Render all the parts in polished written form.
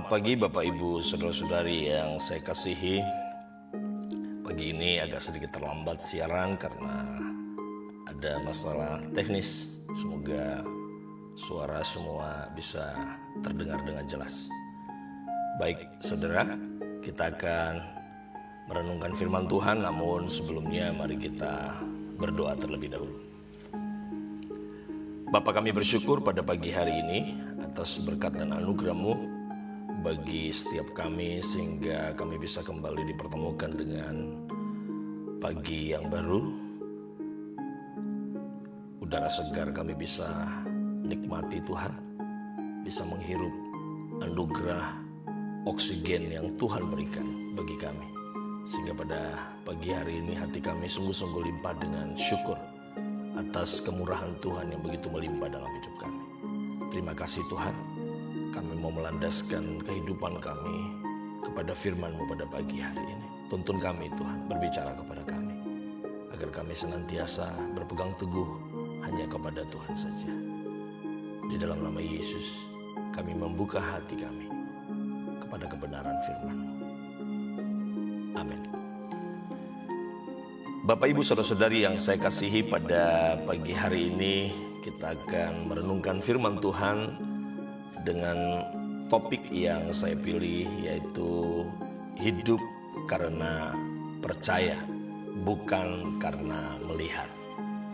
Selamat pagi Bapak Ibu Saudara-saudari yang saya kasihi. Pagi ini agak sedikit terlambat siaran karena ada masalah teknis. Semoga suara semua bisa terdengar dengan jelas. Baik saudara, kita akan merenungkan firman Tuhan, namun sebelumnya mari kita berdoa terlebih dahulu. Bapa, kami bersyukur pada pagi hari ini atas berkat dan anugerah-Mu bagi setiap kami, sehingga kami bisa kembali dipertemukan dengan pagi yang baru. Udara segar kami bisa nikmati Tuhan, bisa menghirup anugerah oksigen yang Tuhan berikan bagi kami, sehingga pada pagi hari ini hati kami sungguh-sungguh limpah dengan syukur atas kemurahan Tuhan yang begitu melimpah dalam hidup kami. Terima kasih Tuhan. Kami mau melandaskan kehidupan kami kepada firman-Mu pada pagi hari ini. Tuntun kami Tuhan, berbicara kepada kami, agar kami senantiasa berpegang teguh hanya kepada Tuhan saja. Di dalam nama Yesus, kami membuka hati kami kepada kebenaran firman-Mu. Amin. Bapak Ibu Saudara-saudari yang saya kasihi, pada pagi hari ini kita akan merenungkan firman Tuhan dengan topik yang saya pilih, yaitu hidup karena percaya, bukan karena melihat.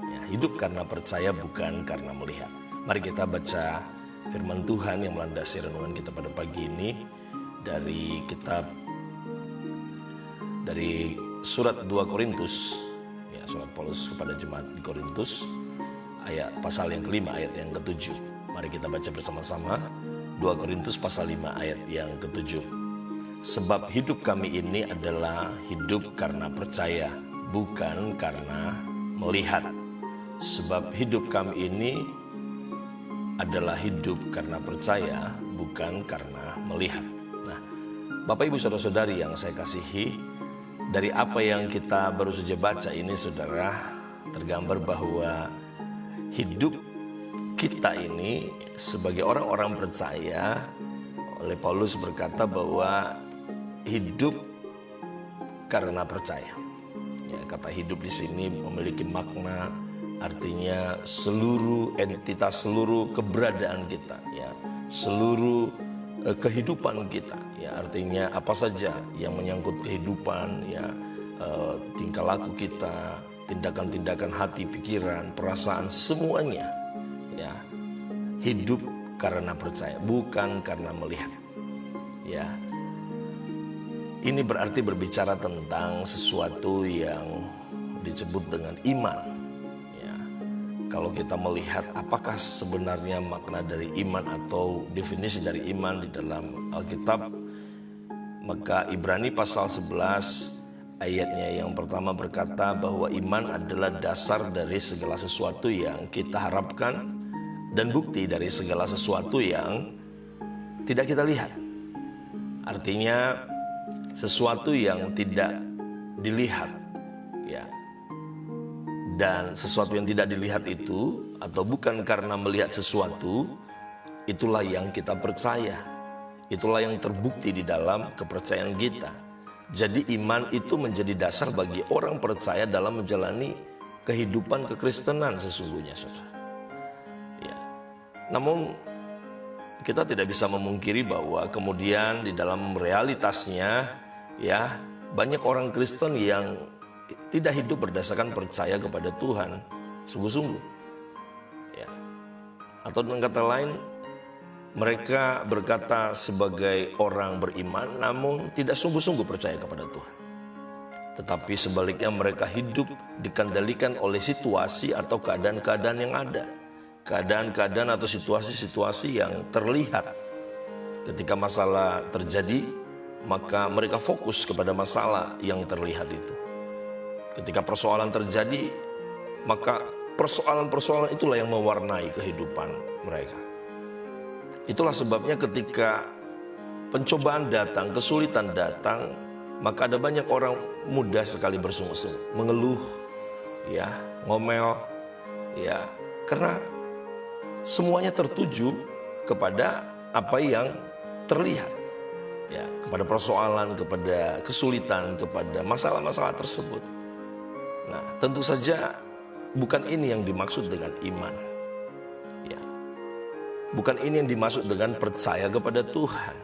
Ya, hidup karena percaya, bukan karena melihat. Mari kita baca firman Tuhan yang melandasi renungan kita pada pagi ini dari surat 2 Korintus, ya, surat Paulus kepada jemaat di Korintus, pasal yang kelima ayat yang ke-7. Mari kita baca bersama-sama 2 Korintus pasal 5 ayat yang ke-7. Sebab hidup kami ini adalah hidup karena percaya, bukan karena melihat. Sebab hidup kami ini adalah hidup karena percaya, bukan karena melihat. Nah, Bapak Ibu Saudara-saudari yang saya kasihi, dari apa yang kita baru saja baca ini, saudara, tergambar bahwa hidup kita ini sebagai orang-orang percaya, oleh Paulus berkata bahwa hidup karena percaya. Ya, kata hidup di sini memiliki makna, artinya seluruh entitas, seluruh keberadaan kita, ya, seluruh kehidupan kita, ya, artinya apa saja yang menyangkut kehidupan, ya, tingkah laku kita, tindakan-tindakan hati, pikiran, perasaan, semuanya, ya, hidup karena percaya, bukan karena melihat. Ya, ini berarti berbicara tentang sesuatu yang disebut dengan iman. Ya, kalau kita melihat apakah sebenarnya makna dari iman atau definisi dari iman di dalam Alkitab, maka Ibrani pasal 11 ayatnya yang pertama berkata bahwa iman adalah dasar dari segala sesuatu yang kita harapkan dan bukti dari segala sesuatu yang tidak kita lihat. Artinya sesuatu yang tidak dilihat, ya. Dan sesuatu yang tidak dilihat itu, atau bukan karena melihat sesuatu, itulah yang kita percaya. Itulah yang terbukti di dalam kepercayaan kita. Jadi iman itu menjadi dasar bagi orang percaya dalam menjalani kehidupan kekristenan sesungguhnya, saudara. Ya. Namun kita tidak bisa memungkiri bahwa kemudian di dalam realitasnya, ya, banyak orang Kristen yang tidak hidup berdasarkan percaya kepada Tuhan sungguh-sungguh. Ya. Atau dengan kata lain, mereka berkata sebagai orang beriman, namun tidak sungguh-sungguh percaya kepada Tuhan. Tetapi sebaliknya mereka hidup dikendalikan oleh situasi atau keadaan-keadaan yang ada. Keadaan-keadaan atau situasi-situasi yang terlihat. Ketika masalah terjadi, maka mereka fokus kepada masalah yang terlihat itu. Ketika persoalan terjadi, maka persoalan-persoalan itulah yang mewarnai kehidupan mereka. Itulah sebabnya ketika pencobaan datang, kesulitan datang, maka ada banyak orang mudah sekali bersungut-sungut, mengeluh, ya, ngomel, ya, karena semuanya tertuju kepada apa yang terlihat. ya, kepada persoalan, kepada kesulitan, kepada masalah-masalah tersebut. Nah, tentu saja bukan ini yang dimaksud dengan iman. Ya. Bukan ini yang dimaksud dengan percaya kepada Tuhan.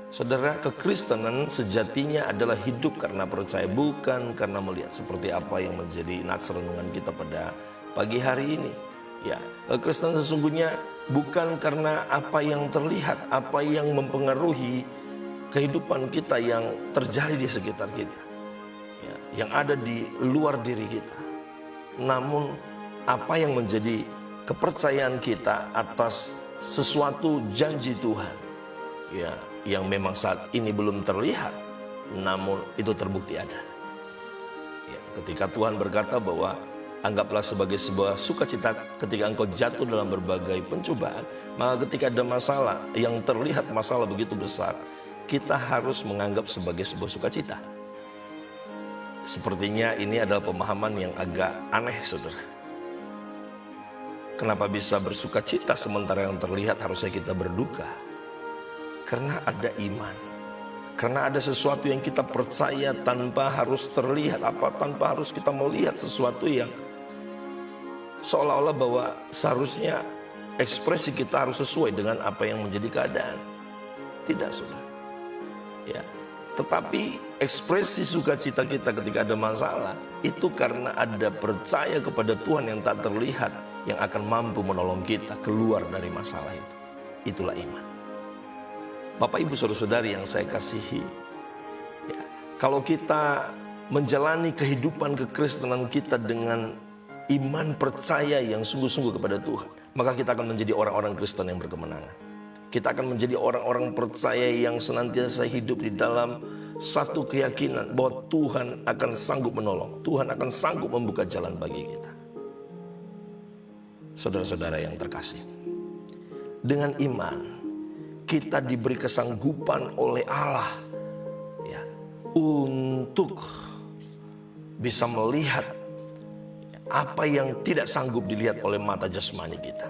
Saudara, kekristenan sejatinya adalah hidup karena percaya, bukan karena melihat, seperti apa yang menjadi nats renungan kita pada pagi hari ini. Ya, kekristenan sesungguhnya bukan karena apa yang terlihat, apa yang mempengaruhi kehidupan kita yang terjadi di sekitar kita, ya, yang ada di luar diri kita. Namun apa yang menjadi kepercayaan kita atas sesuatu janji Tuhan, ya, yang memang saat ini belum terlihat, namun itu terbukti ada. Ya, ketika Tuhan berkata bahwa anggaplah sebagai sebuah sukacita ketika engkau jatuh dalam berbagai pencobaan, maka ketika ada masalah yang terlihat masalah begitu besar, kita harus menganggap sebagai sebuah sukacita. Sepertinya ini adalah pemahaman yang agak aneh, saudara. Kenapa bisa bersukacita sementara yang terlihat harusnya kita berduka? Karena ada iman. Karena ada sesuatu yang kita percaya tanpa harus terlihat, tanpa harus kita melihat sesuatu yang seolah-olah bahwa seharusnya ekspresi kita harus sesuai dengan apa yang menjadi keadaan. Tidak, saudara. Ya. Tetapi ekspresi sukacita kita ketika ada masalah itu karena ada percaya kepada Tuhan yang tak terlihat, yang akan mampu menolong kita keluar dari masalah itu. Itulah iman. Bapak, Ibu, Saudara-saudari yang saya kasihi, ya, kalau kita menjalani kehidupan kekristenan kita dengan iman percaya yang sungguh-sungguh kepada Tuhan, maka kita akan menjadi orang-orang Kristen yang berkemenangan. Kita akan menjadi orang-orang percaya yang senantiasa hidup di dalam satu keyakinan bahwa Tuhan akan sanggup menolong, Tuhan akan sanggup membuka jalan bagi kita. Saudara-saudara yang terkasih, dengan iman kita diberi kesanggupan oleh Allah, ya, untuk bisa melihat apa yang tidak sanggup dilihat oleh mata jasmani kita.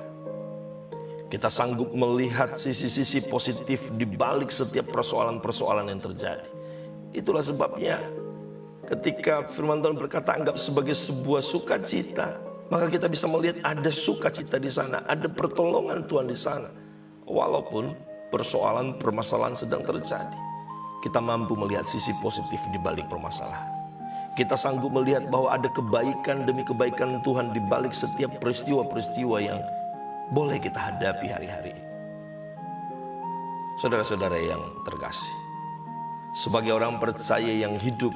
Kita sanggup melihat sisi-sisi positif di balik setiap persoalan-persoalan yang terjadi. Itulah sebabnya ketika firman Tuhan berkata anggap sebagai sebuah sukacita, maka kita bisa melihat ada sukacita di sana, ada pertolongan Tuhan di sana. Walaupun persoalan, permasalahan sedang terjadi, kita mampu melihat sisi positif di balik permasalahan. Kita sanggup melihat bahwa ada kebaikan demi kebaikan Tuhan di balik setiap peristiwa-peristiwa yang boleh kita hadapi hari-hari. Saudara-saudara yang terkasih, sebagai orang percaya yang hidup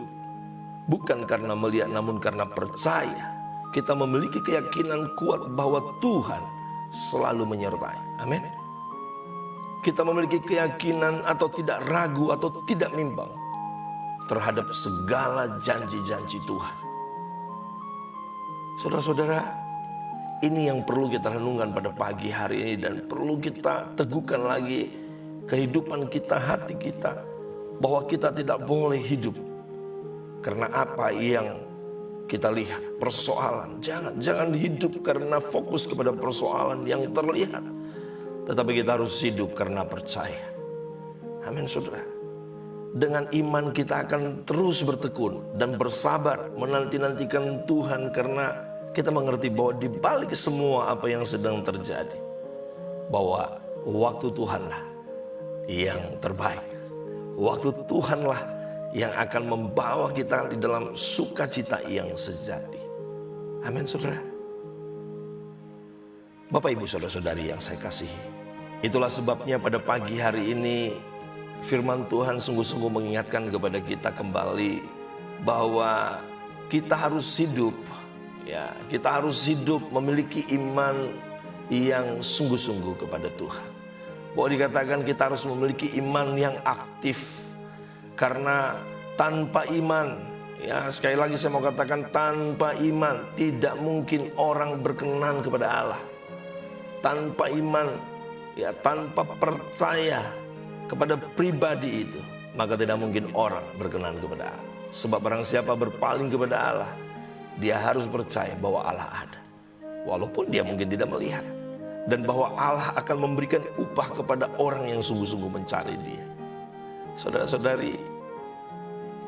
bukan karena melihat namun karena percaya, kita memiliki keyakinan kuat bahwa Tuhan selalu menyertai. Amin. Kita memiliki keyakinan atau tidak ragu atau tidak bimbang terhadap segala janji-janji Tuhan. Saudara-saudara, ini yang perlu kita renungkan pada pagi hari ini dan perlu kita teguhkan lagi kehidupan kita, hati kita, bahwa kita tidak boleh hidup karena apa yang kita lihat, persoalan. Jangan hidup karena fokus kepada persoalan yang terlihat, tetapi kita harus hidup karena percaya. Amin, saudara. Dengan iman kita akan terus bertekun dan bersabar menanti-nantikan Tuhan, karena kita mengerti bahwa di balik semua apa yang sedang terjadi, bahwa waktu Tuhanlah yang terbaik. Waktu Tuhanlah yang akan membawa kita di dalam sukacita yang sejati. Amin, saudara. Bapak, Ibu, Saudara-saudari yang saya kasihi, itulah sebabnya pada pagi hari ini firman Tuhan sungguh-sungguh mengingatkan kepada kita kembali bahwa kita harus hidup, ya, kita harus hidup memiliki iman yang sungguh-sungguh kepada Tuhan. Bahwa dikatakan kita harus memiliki iman yang aktif, karena tanpa iman, ya, sekali lagi saya mau katakan, tanpa iman tidak mungkin orang berkenan kepada Allah. Tanpa iman, ya, tanpa percaya kepada pribadi itu, maka tidak mungkin orang berkenan kepada Allah. Sebab barang siapa berpaling kepada Allah, dia harus percaya bahwa Allah ada, walaupun dia mungkin tidak melihat, dan bahwa Allah akan memberikan upah kepada orang yang sungguh-sungguh mencari Dia. Saudara-saudari,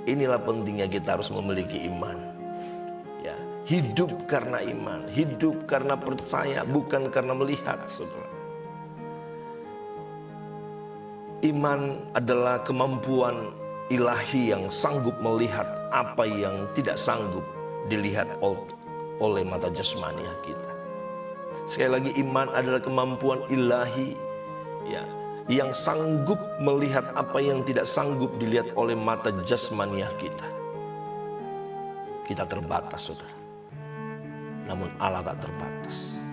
inilah pentingnya kita harus memiliki iman. Ya, hidup karena iman, hidup karena percaya, bukan karena melihat, saudara. Iman adalah kemampuan ilahi yang sanggup melihat apa yang tidak sanggup dilihat oleh mata jasmaniah kita. Sekali lagi, iman adalah kemampuan ilahi, ya, yang sanggup melihat apa yang tidak sanggup dilihat oleh mata jasmaniah kita. Kita terbatas, saudara. Namun Allah tak terbatas.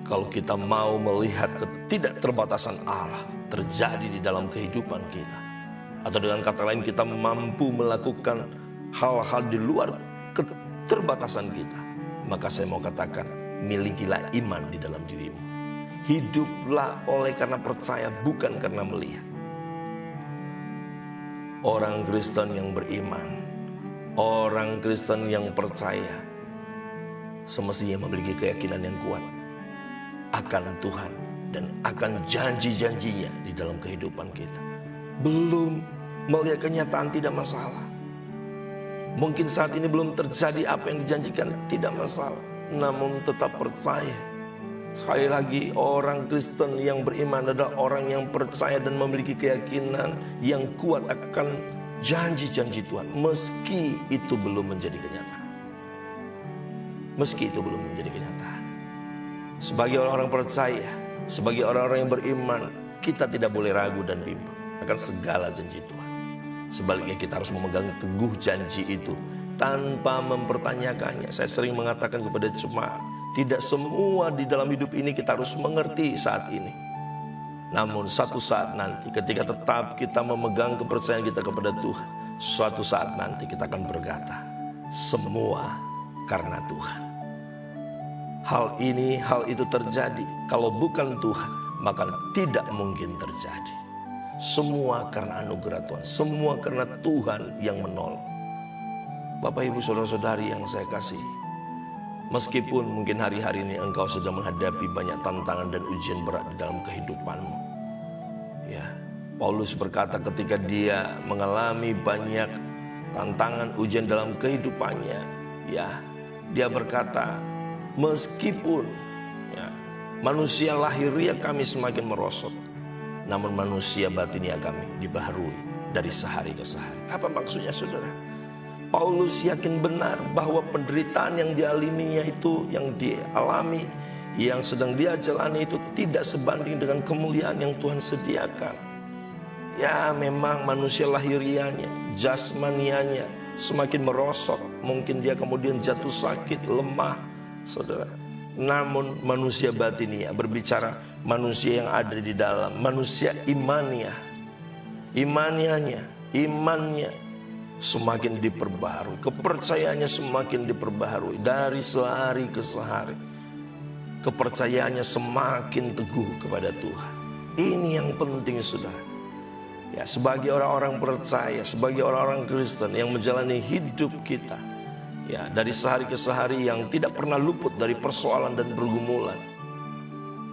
Kalau kita mau melihat ketidakterbatasan Allah terjadi di dalam kehidupan kita, atau dengan kata lain, kita mampu melakukan hal-hal di luar keterbatasan kita, maka saya mau katakan, milikilah iman di dalam dirimu. Hiduplah oleh karena percaya, bukan karena melihat. Orang Kristen yang beriman, orang Kristen yang percaya, semestinya memiliki keyakinan yang kuat akan Tuhan dan akan janji-janjinya di dalam kehidupan kita. Belum melihat kenyataan tidak masalah. Mungkin saat ini belum terjadi apa yang dijanjikan, tidak masalah. Namun tetap percaya. Sekali lagi, orang Kristen yang beriman adalah orang yang percaya dan memiliki keyakinan yang kuat akan janji-janji Tuhan, meski itu belum menjadi kenyataan. Meski itu belum menjadi kenyataan. Sebagai orang-orang percaya, sebagai orang-orang yang beriman, kita tidak boleh ragu dan bimbang akan segala janji Tuhan. Sebaliknya, kita harus memegang teguh janji itu tanpa mempertanyakannya. Saya sering mengatakan kepada jemaat, tidak semua di dalam hidup ini kita harus mengerti saat ini. Namun satu saat nanti, ketika tetap kita memegang kepercayaan kita kepada Tuhan, suatu saat nanti kita akan berkata, semua karena Tuhan. Hal itu terjadi. Kalau bukan Tuhan, maka tidak mungkin terjadi. Semua karena anugerah Tuhan, semua karena Tuhan yang menolong. Bapak, Ibu, saudara-saudari yang saya kasihi, meskipun mungkin hari-hari ini engkau sedang menghadapi banyak tantangan dan ujian berat di dalam kehidupanmu, ya, Paulus berkata ketika dia mengalami banyak tantangan ujian dalam kehidupannya, ya, dia berkata, meskipun, ya, manusia lahiriah kami semakin merosot, namun manusia batinia kami dibaharui dari sehari ke sehari. Apa maksudnya, saudara? Paulus yakin benar bahwa penderitaan yang dialaminya itu, yang dialami, yang sedang dia jalani itu tidak sebanding dengan kemuliaan yang Tuhan sediakan. Ya, memang manusia lahiriahnya, jasmanianya semakin merosot. Mungkin dia kemudian jatuh sakit, lemah, saudara. Namun manusia batinia, berbicara manusia yang ada di dalam, manusia imannya semakin diperbaharui, kepercayaannya semakin diperbaharui dari sehari ke sehari. Kepercayaannya semakin teguh kepada Tuhan. Ini yang penting, saudara. Ya, sebagai orang-orang percaya, sebagai orang-orang Kristen yang menjalani hidup kita, ya, dari sehari ke sehari yang tidak pernah luput dari persoalan dan pergumulan.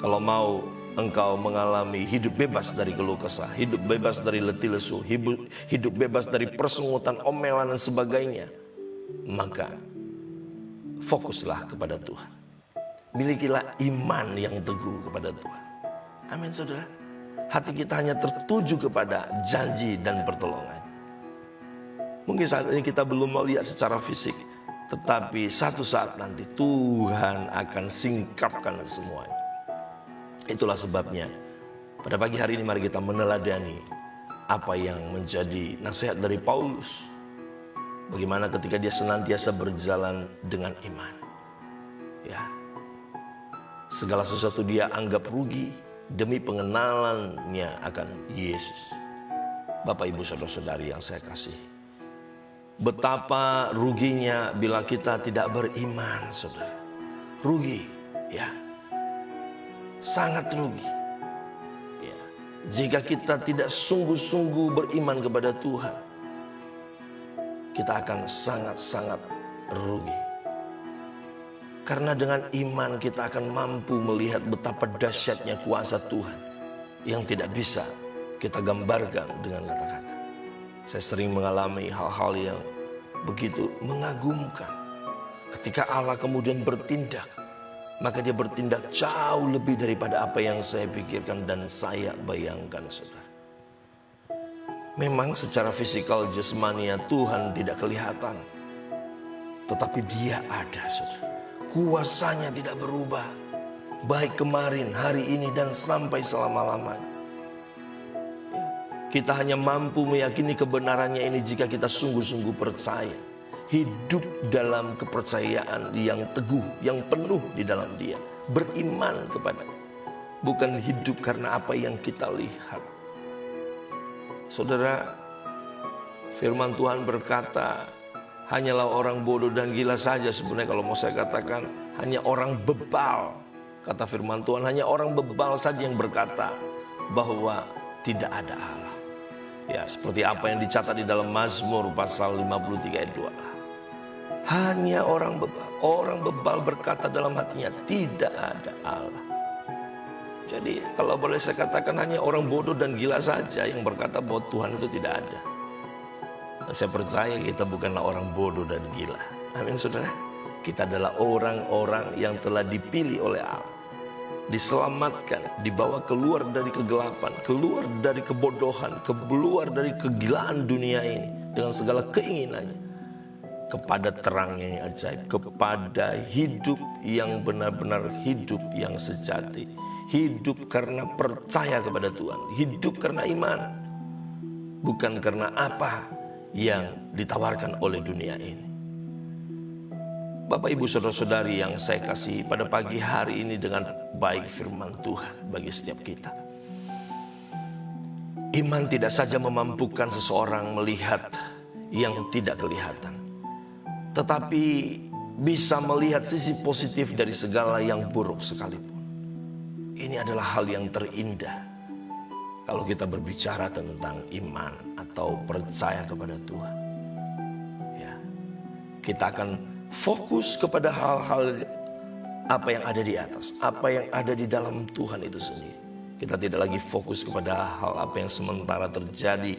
Kalau mau engkau mengalami hidup bebas dari keluh kesah, hidup bebas dari letih lesu, hidup bebas dari persungutan, omelan dan sebagainya, maka fokuslah kepada Tuhan. Milikilah iman yang teguh kepada Tuhan. Amin, saudara. Hati kita hanya tertuju kepada janji dan pertolongan. Mungkin saat ini kita belum melihat secara fisik, tetapi satu saat nanti Tuhan akan singkapkan semuanya. Itulah sebabnya pada pagi hari ini mari kita meneladani apa yang menjadi nasihat dari Paulus. Bagaimana ketika dia senantiasa berjalan dengan iman. Ya, segala sesuatu dia anggap rugi demi pengenalannya akan Yesus. Bapak, Ibu, saudara-saudari yang saya kasihi, betapa ruginya bila kita tidak beriman, saudara. Rugi, ya. Sangat rugi, ya. Jika kita tidak sungguh-sungguh beriman kepada Tuhan, kita akan sangat-sangat rugi. Karena dengan iman kita akan mampu melihat betapa dahsyatnya kuasa Tuhan yang tidak bisa kita gambarkan dengan kata-kata. Saya sering mengalami hal-hal yang begitu mengagumkan. Ketika Allah kemudian bertindak, maka dia bertindak jauh lebih daripada apa yang saya pikirkan dan saya bayangkan, saudara. Memang secara fisikal jasmania Tuhan tidak kelihatan, tetapi dia ada, saudara. Kuasanya tidak berubah, baik kemarin, hari ini, dan sampai selama-lamanya. Kita hanya mampu meyakini kebenarannya ini jika kita sungguh-sungguh percaya. Hidup dalam kepercayaan yang teguh, yang penuh di dalam dia. Beriman kepada, bukan hidup karena apa yang kita lihat. Saudara, firman Tuhan berkata, hanyalah orang bodoh dan gila saja. Sebenarnya kalau mau saya katakan, hanya orang bebal. Kata firman Tuhan, hanya orang bebal saja yang berkata bahwa tidak ada Allah. Ya, seperti apa yang dicatat di dalam Mazmur pasal 53 ayat 2. Hanya orang bebal berkata dalam hatinya, tidak ada Allah. Jadi kalau boleh saya katakan, hanya orang bodoh dan gila saja yang berkata bahwa Tuhan itu tidak ada. Nah, saya percaya kita bukanlah orang bodoh dan gila. Amin, saudara. Kita adalah orang-orang yang telah dipilih oleh Allah, diselamatkan, dibawa keluar dari kegelapan, keluar dari kebodohan, keluar dari kegilaan dunia ini dengan segala keinginannya, kepada terangnya yang ajaib, kepada hidup yang benar-benar hidup yang sejati, hidup karena percaya kepada Tuhan, hidup karena iman, bukan karena apa yang ditawarkan oleh dunia ini. Bapak, Ibu, saudara-saudari yang saya kasih, pada pagi hari ini dengan baik firman Tuhan bagi setiap kita. Iman tidak saja memampukan seseorang melihat yang tidak kelihatan, tetapi bisa melihat sisi positif dari segala yang buruk sekalipun. Ini adalah hal yang terindah kalau kita berbicara tentang iman atau percaya kepada Tuhan. Ya, kita akan fokus kepada hal-hal apa yang ada di atas, apa yang ada di dalam Tuhan itu sendiri. Kita tidak lagi fokus kepada hal apa yang sementara terjadi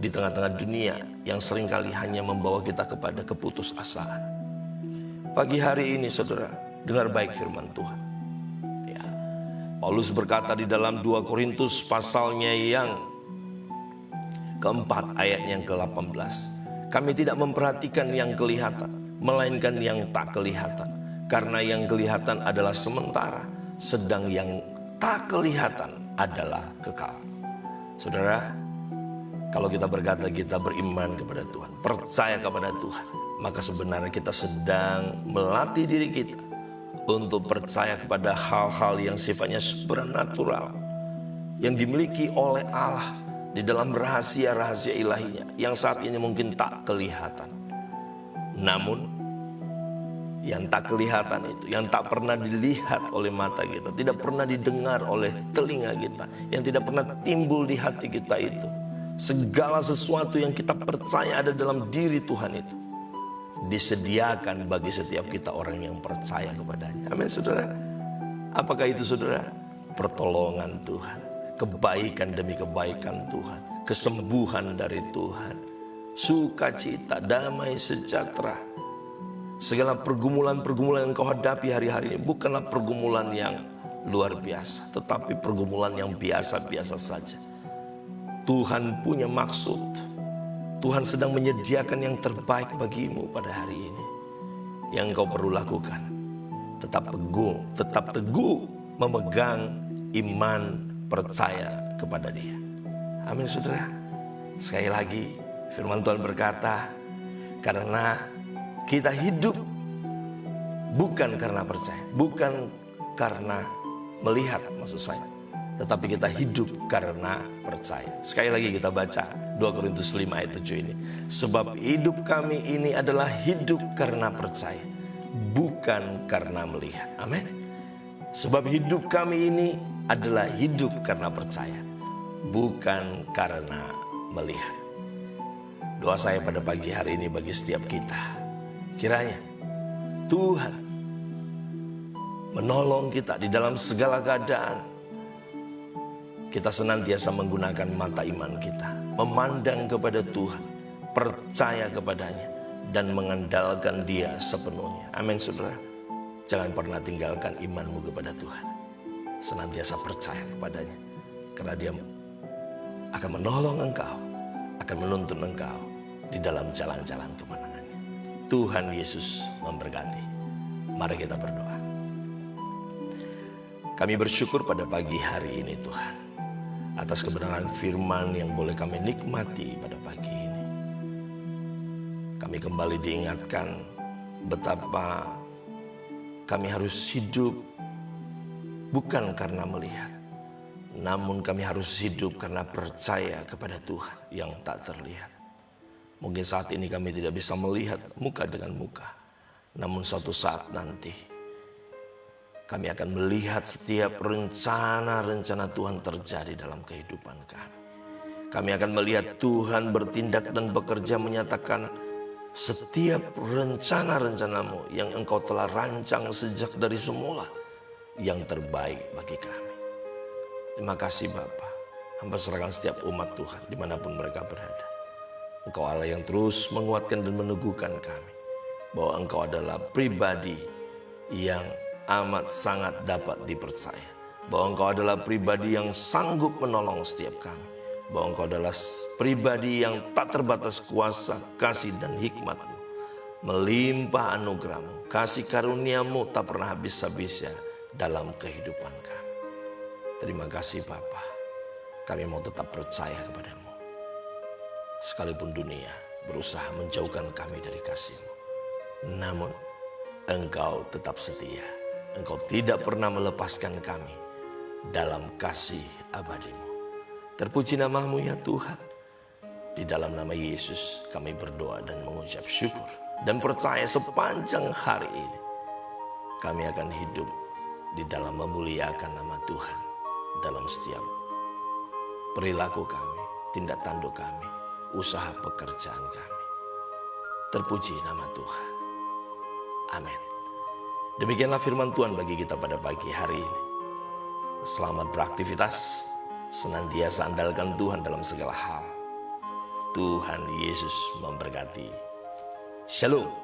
di tengah-tengah dunia yang seringkali hanya membawa kita kepada keputusasaan. Pagi hari ini, saudara, dengar baik firman Tuhan. Ya, Paulus berkata di dalam 2 Korintus pasalnya yang keempat ayat yang ke-18. Kami tidak memperhatikan yang kelihatan, melainkan yang tak kelihatan. Karena yang kelihatan adalah sementara, sedang yang tak kelihatan adalah kekal. Saudara, kalau kita berkata kita beriman kepada Tuhan, percaya kepada Tuhan, maka sebenarnya kita sedang melatih diri kita untuk percaya kepada hal-hal yang sifatnya supernatural, yang dimiliki oleh Allah di dalam rahasia-rahasia ilahinya, yang saat ini mungkin tak kelihatan. Namun yang tak kelihatan itu, yang tak pernah dilihat oleh mata kita, tidak pernah didengar oleh telinga kita, yang tidak pernah timbul di hati kita itu, segala sesuatu yang kita percaya ada dalam diri Tuhan itu disediakan bagi setiap kita orang yang percaya kepadanya. Amin, saudara. Apakah itu, saudara? Pertolongan Tuhan, kebaikan demi kebaikan Tuhan, kesembuhan dari Tuhan, sukacita, damai, sejahtera. Segala pergumulan-pergumulan yang kau hadapi hari-hari ini bukanlah pergumulan yang luar biasa, tetapi pergumulan yang biasa-biasa saja. Tuhan punya maksud. Tuhan sedang menyediakan yang terbaik bagimu pada hari ini. Yang kau perlu lakukan, tetap teguh memegang iman, percaya kepada Dia. Amin, saudara. Sekali lagi firman Tuhan berkata, karena kita hidup bukan karena percaya, bukan karena melihat maksud saya, tetapi kita hidup karena percaya. Sekali lagi kita baca 2 Korintus 5 ayat 7 ini. Sebab hidup kami ini adalah hidup karena percaya, bukan karena melihat. Amin. Sebab hidup kami ini adalah hidup karena percaya, bukan karena melihat. Doa saya pada pagi hari ini bagi setiap kita, kiranya Tuhan menolong kita di dalam segala keadaan. kita senantiasa menggunakan mata iman kita, memandang kepada Tuhan, percaya kepadanya, dan mengandalkan Dia sepenuhnya. Amin, saudara. Jangan pernah tinggalkan imanmu kepada Tuhan. Senantiasa percaya kepadanya, karena Dia akan menolong engkau, akan menuntun engkau di dalam jalan-jalan kemenangannya. Tuhan Yesus memberkati. Mari kita berdoa. Kami bersyukur pada pagi hari ini, Tuhan, atas kebenaran firman yang boleh kami nikmati pada pagi ini. Kami kembali diingatkan betapa kami harus hidup bukan karena melihat, namun kami harus hidup karena percaya kepada Tuhan yang tak terlihat. Mungkin saat ini kami tidak bisa melihat muka dengan muka, namun suatu saat nanti kami akan melihat setiap rencana-rencana Tuhan terjadi dalam kehidupan kami. Kami akan melihat Tuhan bertindak dan bekerja, menyatakan setiap rencana-rencanamu yang Engkau telah rancang sejak dari semula yang terbaik bagi kami. Terima kasih Bapa. Hamba serahkan setiap umat Tuhan dimanapun mereka berada. Engkau Allah yang terus menguatkan dan meneguhkan kami, bahwa Engkau adalah pribadi yang amat sangat dapat dipercaya, bahwa Engkau adalah pribadi yang sanggup menolong setiap kami, bahwa Engkau adalah pribadi yang tak terbatas kuasa, kasih dan hikmat-Mu, melimpah anugerah-Mu, kasih karunia-Mu tak pernah habis-habisnya dalam kehidupan kami. Terima kasih Bapa. Kami mau tetap percaya kepada-Mu, sekalipun dunia berusaha menjauhkan kami dari kasih-Mu, namun Engkau tetap setia. Engkau tidak pernah melepaskan kami dalam kasih abadi-Mu. Terpuji nama-Mu ya Tuhan. Di dalam nama Yesus kami berdoa dan mengucap syukur, dan percaya sepanjang hari ini kami akan hidup di dalam memuliakan nama Tuhan dalam setiap perilaku kami, tindak tanduk kami, usaha pekerjaan kami. Terpuji nama Tuhan. Amin. Demikianlah firman Tuhan bagi kita pada pagi hari ini. Selamat beraktivitas, senantiasa andalkan Tuhan dalam segala hal. Tuhan Yesus memberkati. Shalom.